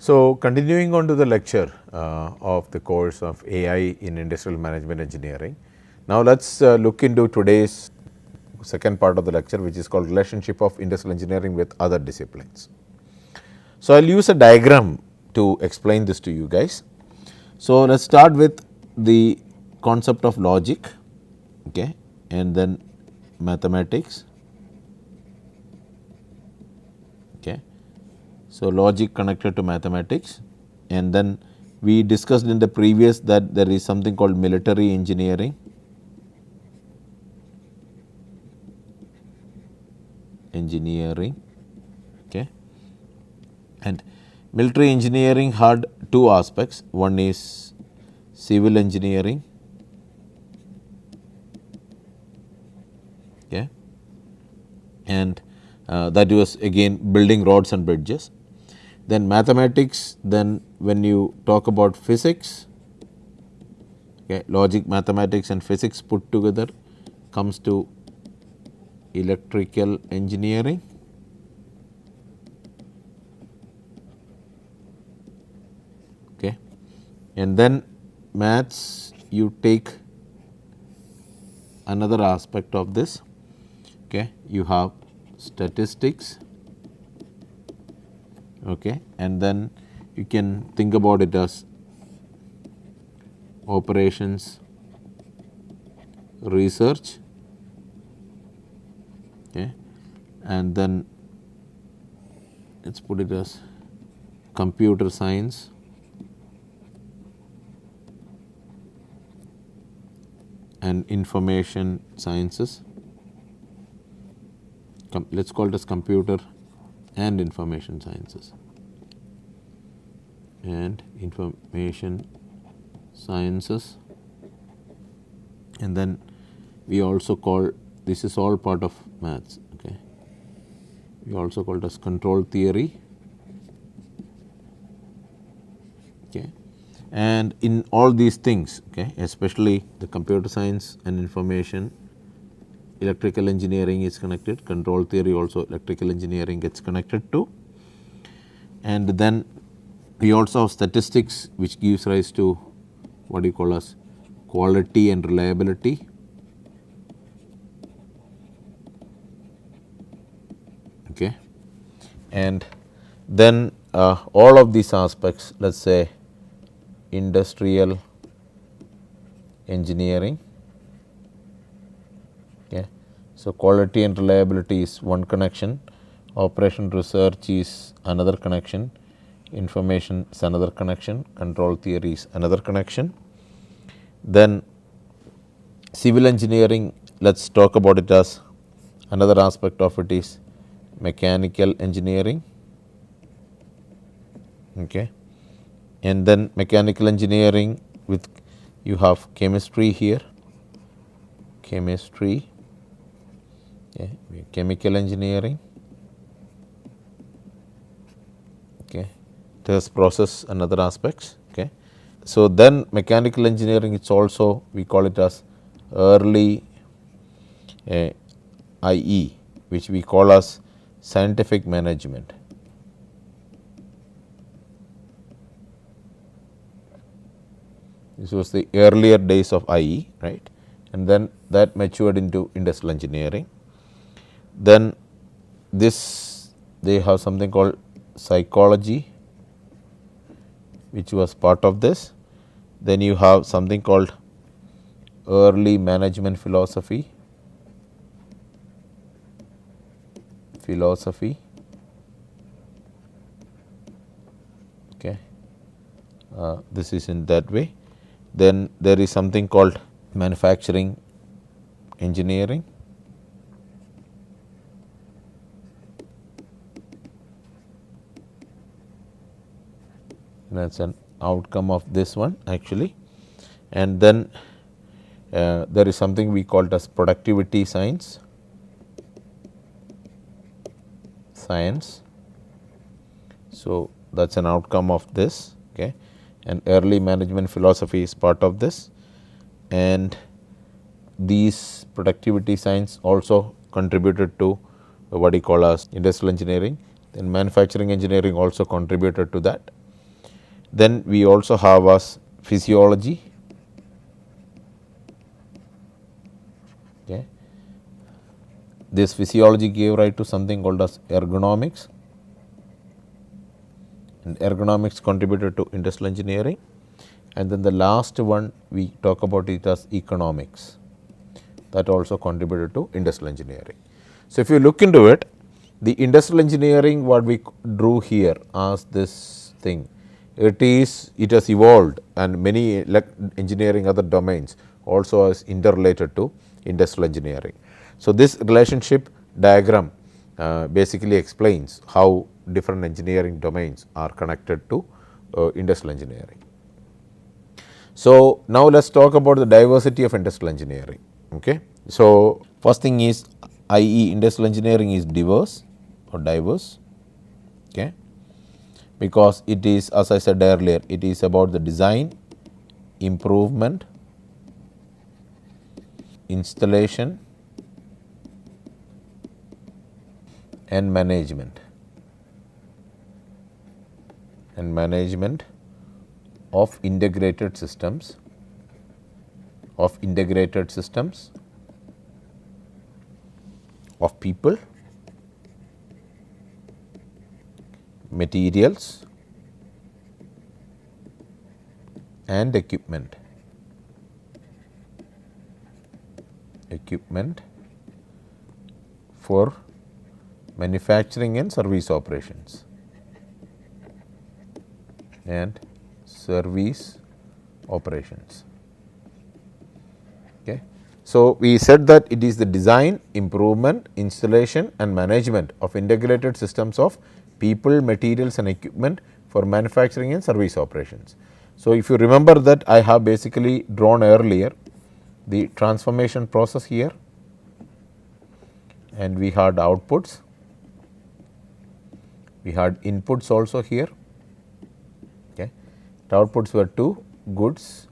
So, continuing on to the lecture of the course of AI in Industrial Management Engineering. Now, let us look into today's second part of the lecture, which is called Relationship of Industrial Engineering with Other Disciplines. So, I will use a diagram to explain this to you guys. So, let us start with the concept of logic, okay, and then mathematics. Okay. So, logic connected to mathematics, and then we discussed in the previous that there is something called military engineering, okay. And military engineering had two aspects. One is civil engineering, okay, and that was again building roads and bridges. Then mathematics, then when you talk about physics, okay, logic, mathematics and physics put together comes to electrical engineering, okay. And then maths, you take another aspect of this, okay. You have statistics, okay, and then you can think about it as operations, research, okay, and then let us put it as computer science, and information sciences. Let us call it as computer and information sciences, and information sciences, and then we also call this is all part of maths, okay. We also call it as control theory, okay. And in all these things, okay, especially the computer science and information, electrical engineering is connected, control theory also electrical engineering gets connected to, and then we also have statistics, which gives rise to what you call as quality and reliability, okay. And then all of these aspects, let us say industrial engineering, okay. So, quality and reliability is one connection, operation research is another connection, information is another connection, control theory is another connection. Then civil engineering, let us talk about it as another aspect of it is mechanical engineering, okay. And then mechanical engineering with you have chemistry here, chemistry, okay, chemical engineering, okay, test process and other aspects, okay. So, then mechanical engineering, it's also we call it as early IE, which we call as scientific management. This was the earlier days of IE, right, and then that matured into industrial engineering. Then this they have something called psychology, which was part of this. Then you have something called early management philosophy, okay. This is in that way. Then there is something called manufacturing engineering, that is an outcome of this one actually. And then there is something we call it as productivity science, so that is an outcome of this, okay. And early management philosophy is part of this, and these productivity science also contributed to what you call as industrial engineering. Then manufacturing engineering also contributed to that. Then we also have as physiology. Okay. This physiology gave rise to something called as ergonomics, and ergonomics contributed to industrial engineering. And then the last one we talk about it as economics, that also contributed to industrial engineering. So, if you look into it, the industrial engineering what we drew here as this thing, it has evolved, and many engineering other domains also is interrelated to industrial engineering. So, this relationship diagram basically explains how different engineering domains are connected to industrial engineering. So, now let us talk about the diversity of industrial engineering. Okay. So, first thing is, i.e. industrial engineering is diverse or diverse, okay, because it is, as I said earlier, it is about the design, improvement, installation and management of integrated systems, of people, materials and equipment for manufacturing and service operations Okay. So, we said that it is the design, improvement, installation and management of integrated systems of people, materials and equipment for manufacturing and service operations. So, if you remember that I have basically drawn earlier the transformation process here, and we had outputs, we had inputs also here. Okay. The outputs were to goods,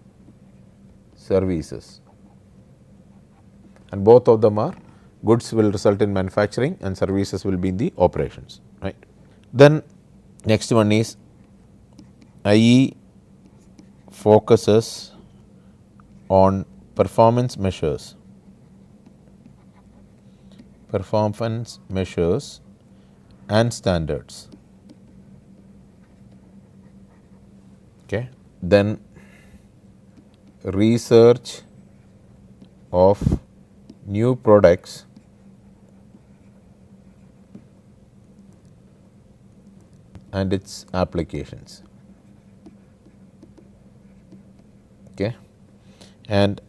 services, and both of them are goods will result in manufacturing and services will be in the operations, right. Then next one is IE focuses on performance measures and standards. Okay. Then research of new products and its applications. Okay. And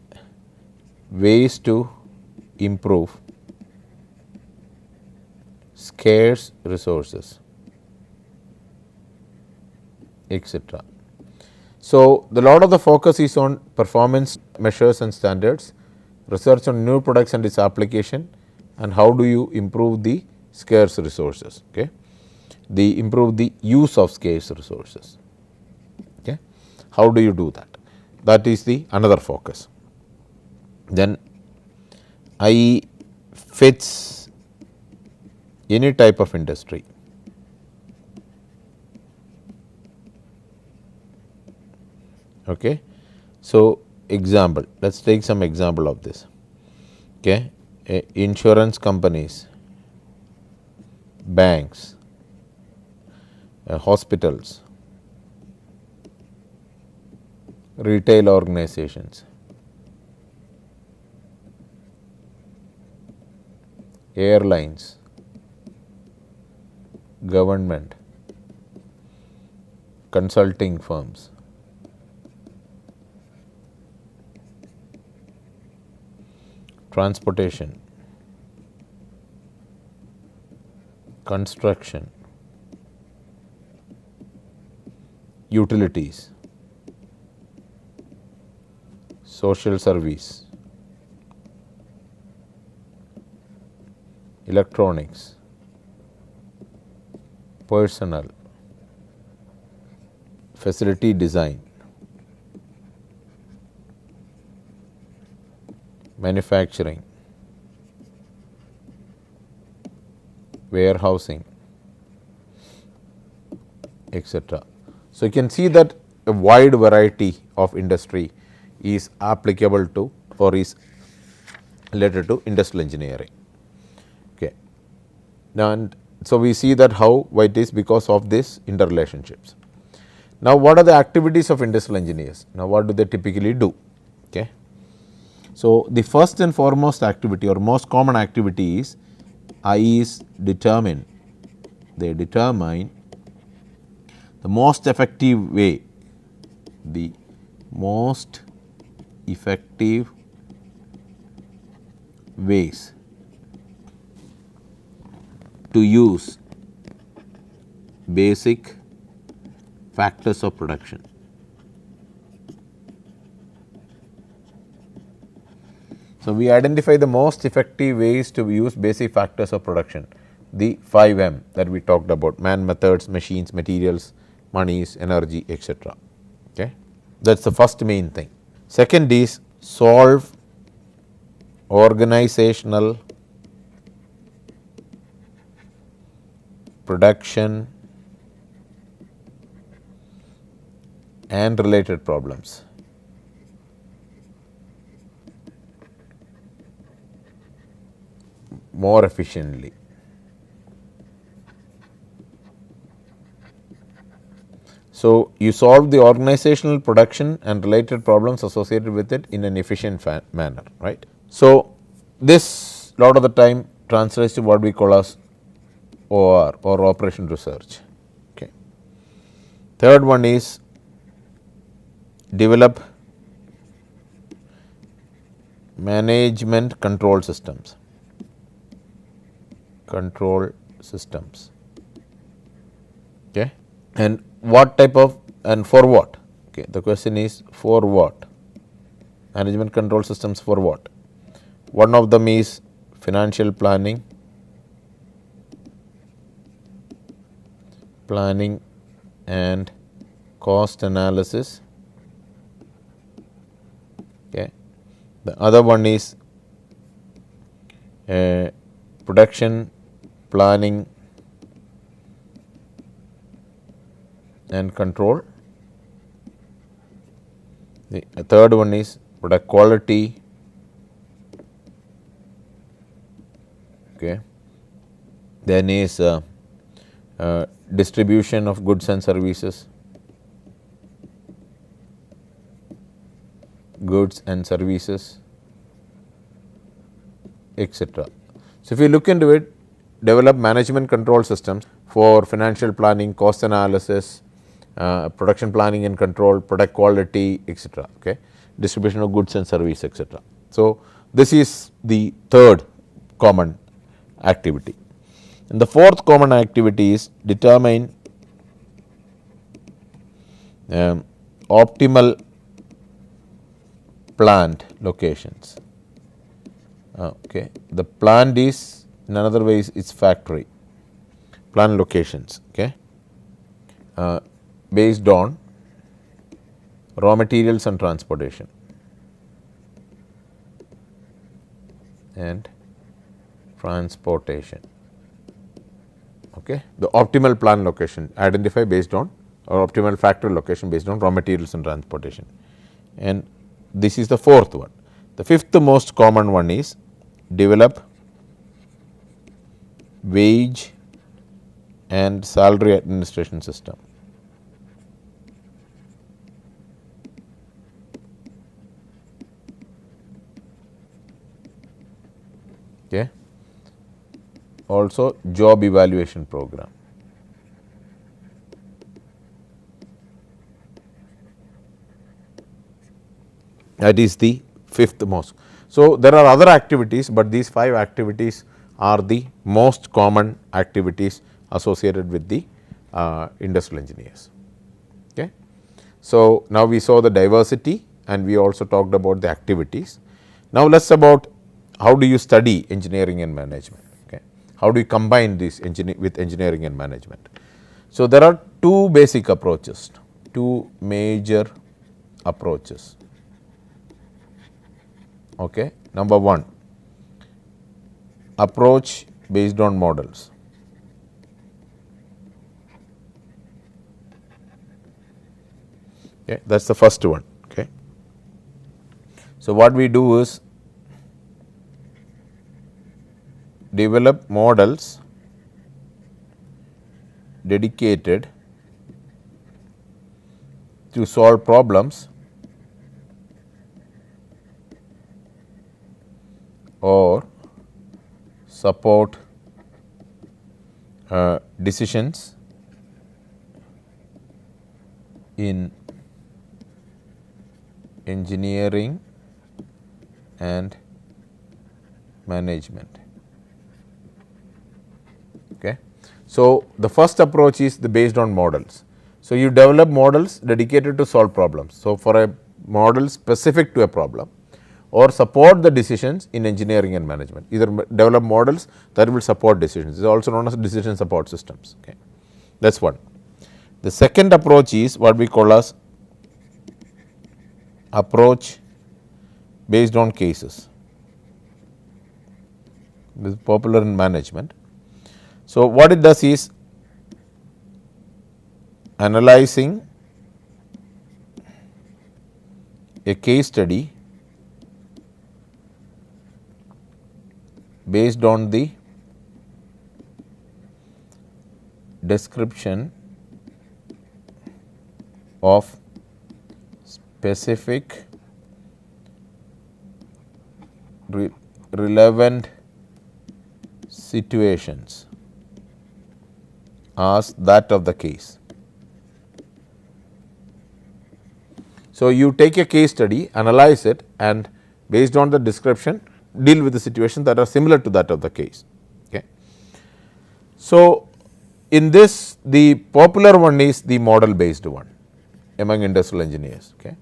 ways to improve scarce resources, etc. So, the lot of the focus is on performance measures and standards, research on new products and its application, and how do you improve the scarce resources. Okay. Improve the use of scarce resources. Okay. How do you do that? That is the another focus. Then I fits any type of industry. Okay. So, example, let us take some example of this. Okay. Insurance companies, banks, hospitals, retail organizations, airlines, government, consulting firms, transportation, construction, utilities, social service, electronics, personnel, facility design, manufacturing, warehousing, etc. So, you can see that a wide variety of industry is applicable to or is related to industrial engineering. Okay. And so, we see that how why it is because of this interrelationships. Now, what are the activities of industrial engineers? Now, what do they typically do? Okay. So, the first and foremost activity or most common activity is determine. They determine the most effective way, the most effective ways to use basic factors of production. So, we identify the most effective ways to use basic factors of production, the 5M that we talked about: man, methods, machines, materials, monies, energy, etc. Okay. That is the first main thing. Second is solve organizational, production and related problems. More efficiently. So, you solve the organizational, production and related problems associated with it in an efficient manner, right. So, this lot of the time translates to what we call as OR or operation research. Okay. Third one is develop management control systems. Okay. And what type of and for what? Okay. The question is for what? Management control systems for what? One of them is financial planning, and cost analysis. Okay. The other one is production planning and control. The third one is product quality. Okay. Then is distribution of goods and services, etc. So, if you look into it, develop management control systems for financial planning, cost analysis, production planning and control, product quality, etc. Okay. Distribution of goods and service, etc. So, this is the third common activity. And the fourth common activity is determine optimal plant locations. Okay. The plant is, in another way, is factory. Plant locations, okay, based on raw materials and transportation Okay. The optimal plant location identify based on or optimal factory location based on raw materials and transportation, and this is the fourth one. The fifth most common one is develop wage and salary administration system. Okay. Also job evaluation program. That is the fifth most. So, there are other activities, but these 5 activities are the most common activities associated with the industrial engineers. Okay. So, now we saw the diversity and we also talked about the activities. Now, let us about how do you study engineering and management. Okay. How do you combine this with engineering and management? So, there are 2 basic approaches, 2 major approaches. Okay. Number 1, approach based on models. Okay, that is the first one. Okay. So, what we do is develop models dedicated to solve problems or support decisions in engineering and management. Okay. So, the first approach is the based on models. So, you develop models dedicated to solve problems. So, for a model specific to a problem or support the decisions in engineering and management, either develop models that will support decisions, it is also known as decision support systems. Okay. That is one. The second approach is what we call as approach based on cases. This is popular in management. So, what it does is analyzing a case study based on the description of specific relevant situations as that of the case. So, you take a case study, analyze it, and based on the description deal with the situations that are similar to that of the case. Okay. So, in this the popular one is the model based one among industrial engineers. Okay.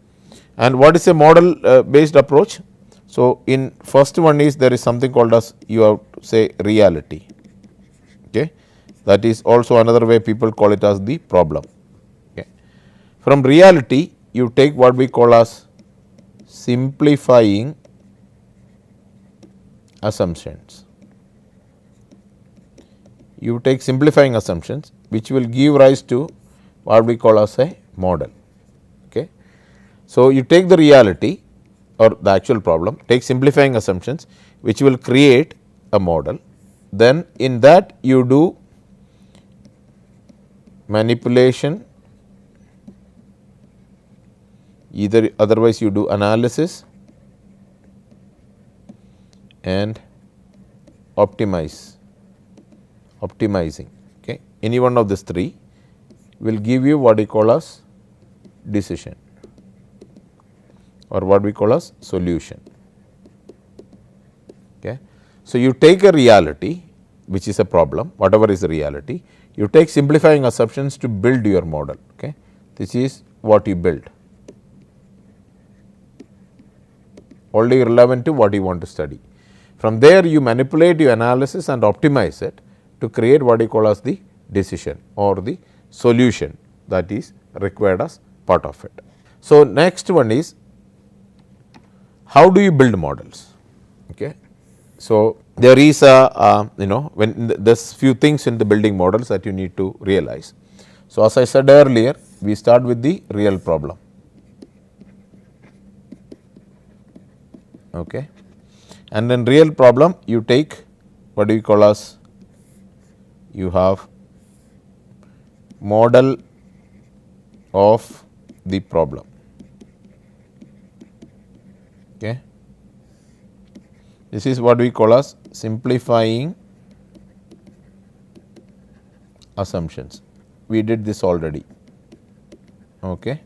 And what is a model based approach? So, in first one is there is something called as you have to say reality. Okay. That is also another way people call it as the problem. Okay. From reality you take what we call as simplifying assumptions. You take simplifying assumptions which will give rise to what we call as a model. Okay. So, you take the reality or the actual problem, take simplifying assumptions which will create a model, then in that you do manipulation, either otherwise you do analysis and optimizing. Okay. Any one of these three will give you what we call as decision or what we call as solution. Okay. So, you take a reality which is a problem, whatever is the reality, you take simplifying assumptions to build your model. Okay. This is what you build, only relevant to what you want to study. From there you manipulate your analysis and optimize it to create what you call as the decision or the solution that is required as part of it. So, next one is how do you build models? Okay. So, there is a when there is few things in the building models that you need to realize. So, as I said earlier, we start with the real problem. Okay. And then real problem you take what do you call as you have model of the problem. Okay. This is what we call as simplifying assumptions. We did this already. Okay.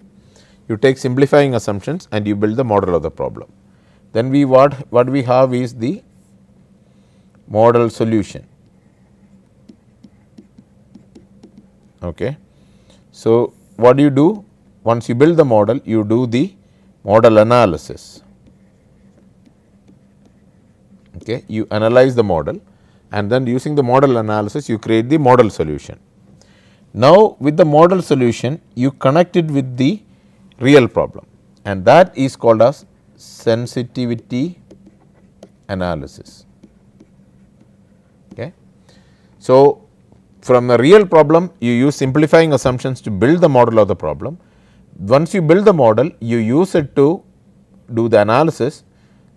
You take simplifying assumptions and you build the model of the problem. Then we what we have is the model solution. Okay. So, what do you do? Once you build the model, you do the model analysis. Okay. You analyze the model and then using the model analysis you create the model solution. Now, with the model solution you connect it with the real problem and that is called as sensitivity analysis. Okay. So, from a real problem you use simplifying assumptions to build the model of the problem. Once you build the model, you use it to do the analysis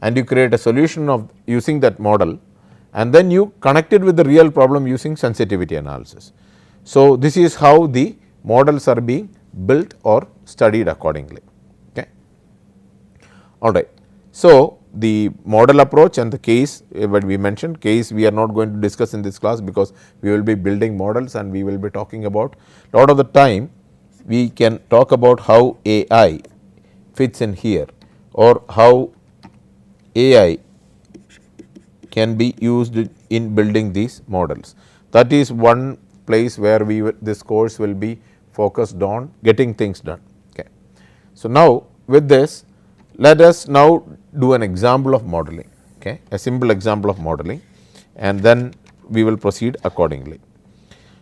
and you create a solution of using that model, and then you connect it with the real problem using sensitivity analysis. So, this is how the models are being built or studied accordingly. Okay. All right. So, the model approach and the case what we mentioned, case we are not going to discuss in this class, because we will be building models and we will be talking about lot of the time we can talk about how AI fits in here, or how AI can be used in building these models. That is one place where this course will be focused on getting things done. Okay. So, now with this, let us now do an example of modeling, okay, a simple example of modeling, and then we will proceed accordingly.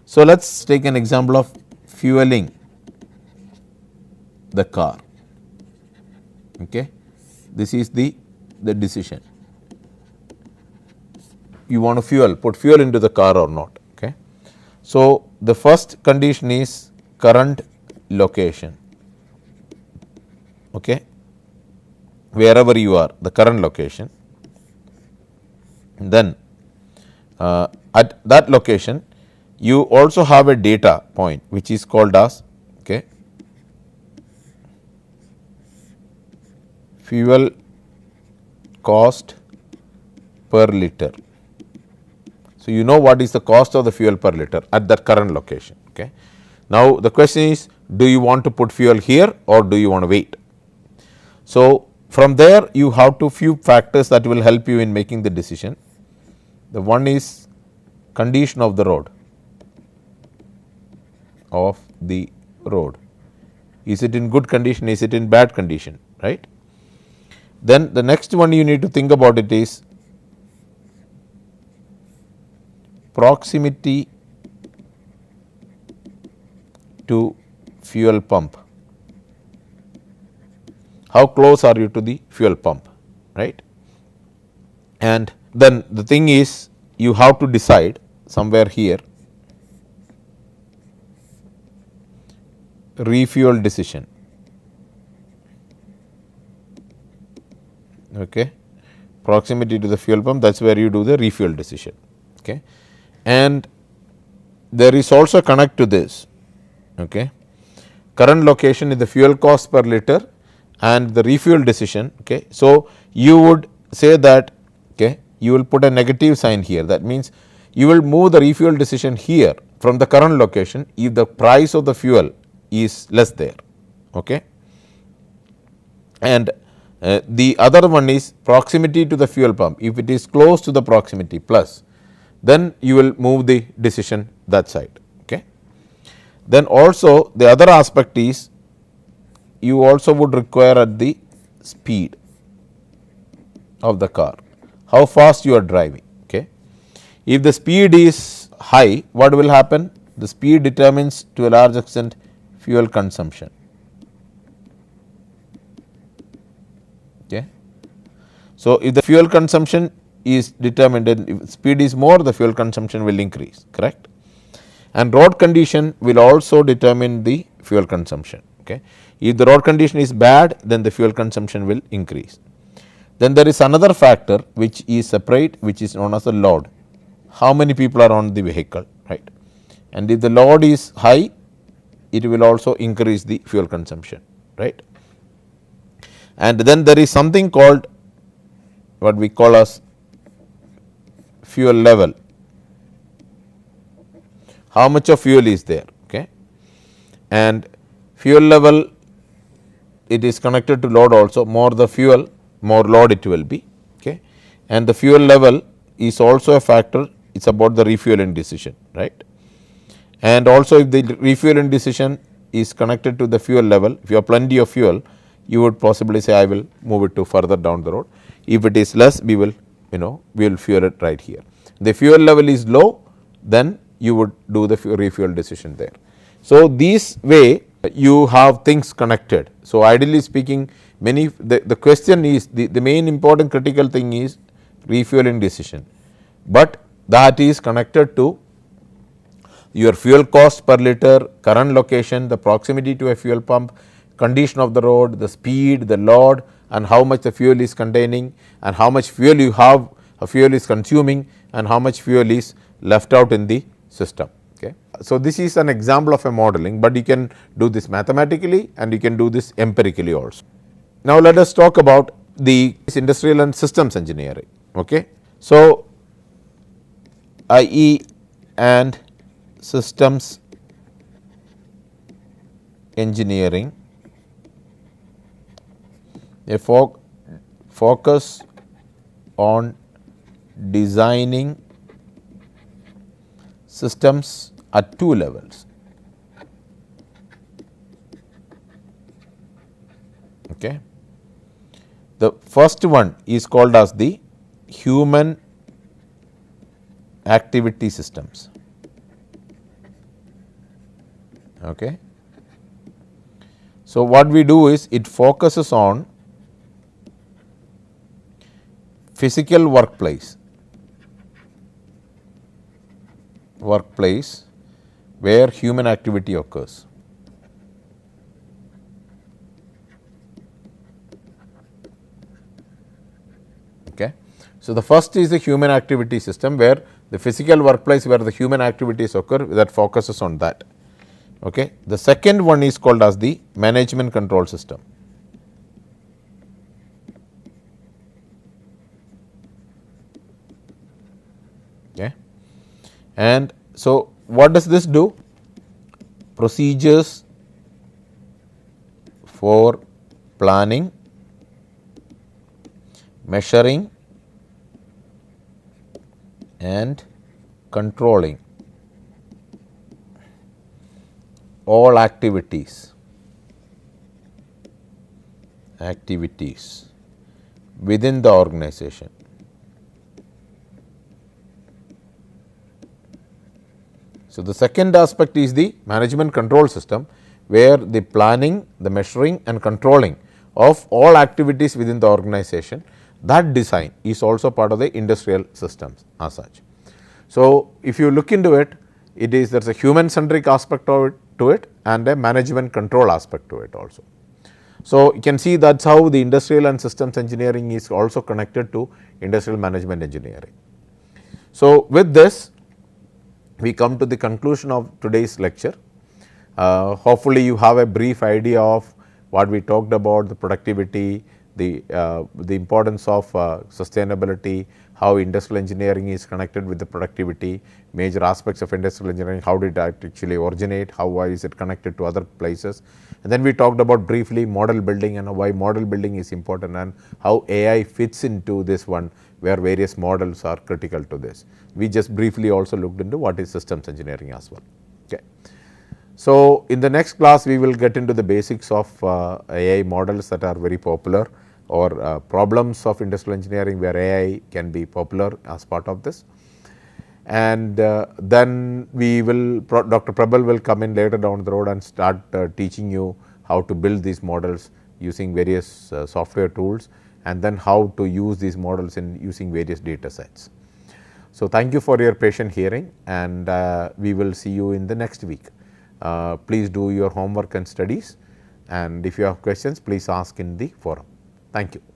So, let us take an example of fueling the car. Okay. This is the decision. You want to put fuel into the car or not. Okay. So, the first condition is current location, okay, wherever you are, the current location. Then at that location you also have a data point which is called as, okay, fuel cost per liter. So, you know what is the cost of the fuel per liter at that current location. Okay. Now, the question is, do you want to put fuel here or do you want to wait? So, from there you have to few factors that will help you in making the decision. The one is condition of the road, is it in good condition, is it in bad condition, right. Then the next one you need to think about it is proximity to fuel pump. How close are you to the fuel pump, right? And then the thing is, you have to decide somewhere here, refuel decision. Okay. Proximity to the fuel pump, that is where you do the refuel decision. Okay. And there is also a connect to this, okay. Current location is the fuel cost per liter and the refuel decision. Okay. So, you would say that, okay, you will put a negative sign here, that means you will move the refuel decision here from the current location if the price of the fuel is less there. Okay. And the other one is proximity to the fuel pump. If it is close to the proximity plus, then you will move the decision that side. Okay. Then also the other aspect is, you also would require at the speed of the car, how fast you are driving. Okay. If the speed is high, what will happen? The speed determines to a large extent fuel consumption. Okay. So, if the fuel consumption is determined, and if speed is more, the fuel consumption will increase, correct. And road condition will also determine the fuel consumption. Okay. If the road condition is bad, then the fuel consumption will increase. Then there is another factor which is separate, which is known as the load. How many people are on the vehicle, right? And if the load is high, it will also increase the fuel consumption, right. And then there is something called what we call as fuel level. How much of fuel is there, okay? And fuel level, it is connected to load also. More the fuel, more load it will be, okay? And the fuel level is also a factor. It is about the refueling decision, right? And also, if the refueling decision is connected to the fuel level, if you have plenty of fuel, you would possibly say, I will move it to further down the road. If it is less, we will, we will fuel it right here. The fuel level is low, then you would do the refuel decision there. So, this way you have things connected. So, ideally speaking, the question is, the main important critical thing is refueling decision, but that is connected to your fuel cost per liter, current location, the proximity to a fuel pump, condition of the road, the speed, the load, and how much the fuel is containing, and how much fuel you have, fuel is consuming, and how much fuel is left out in the system. Okay. So, this is an example of a modeling, but you can do this mathematically and you can do this empirically also. Now, let us talk about the industrial and systems engineering. Okay. So, IE and systems engineering, a focus on designing systems at two levels. Okay. The first one is called as the human activity systems. Okay. So, what we do is it focuses on physical workplace where human activity occurs. Okay. So, the first is the human activity system, where the physical workplace where the human activities occur, that focuses on that. Okay. The second one is called as the management control system. Okay. And so, what does this do? Procedures for planning, measuring and controlling all activities within the organization. So, the second aspect is the management control system, where the planning, the measuring and controlling of all activities within the organization, that design is also part of the industrial systems as such. So, if you look into it, it is there is a human centric aspect of it to it and a management control aspect to it also. So, you can see that is how the industrial and systems engineering is also connected to industrial management engineering. So, with this we come to the conclusion of today's lecture. Hopefully, you have a brief idea of what we talked about, the productivity, the importance of sustainability, how industrial engineering is connected with the productivity, major aspects of industrial engineering, how did it actually originate, how is it connected to other places. And then we talked about briefly model building and why model building is important and how AI fits into this one, where various models are critical to this. We just briefly also looked into what is systems engineering as well. Okay. So, in the next class we will get into the basics of AI models that are very popular, or problems of industrial engineering where AI can be popular as part of this. And then we will, Dr. Prabal will come in later down the road and start teaching you how to build these models using various software tools, and then how to use these models in using various data sets. So, thank you for your patient hearing, and we will see you in the next week. Please do your homework and studies, and if you have questions, please ask in the forum. Thank you.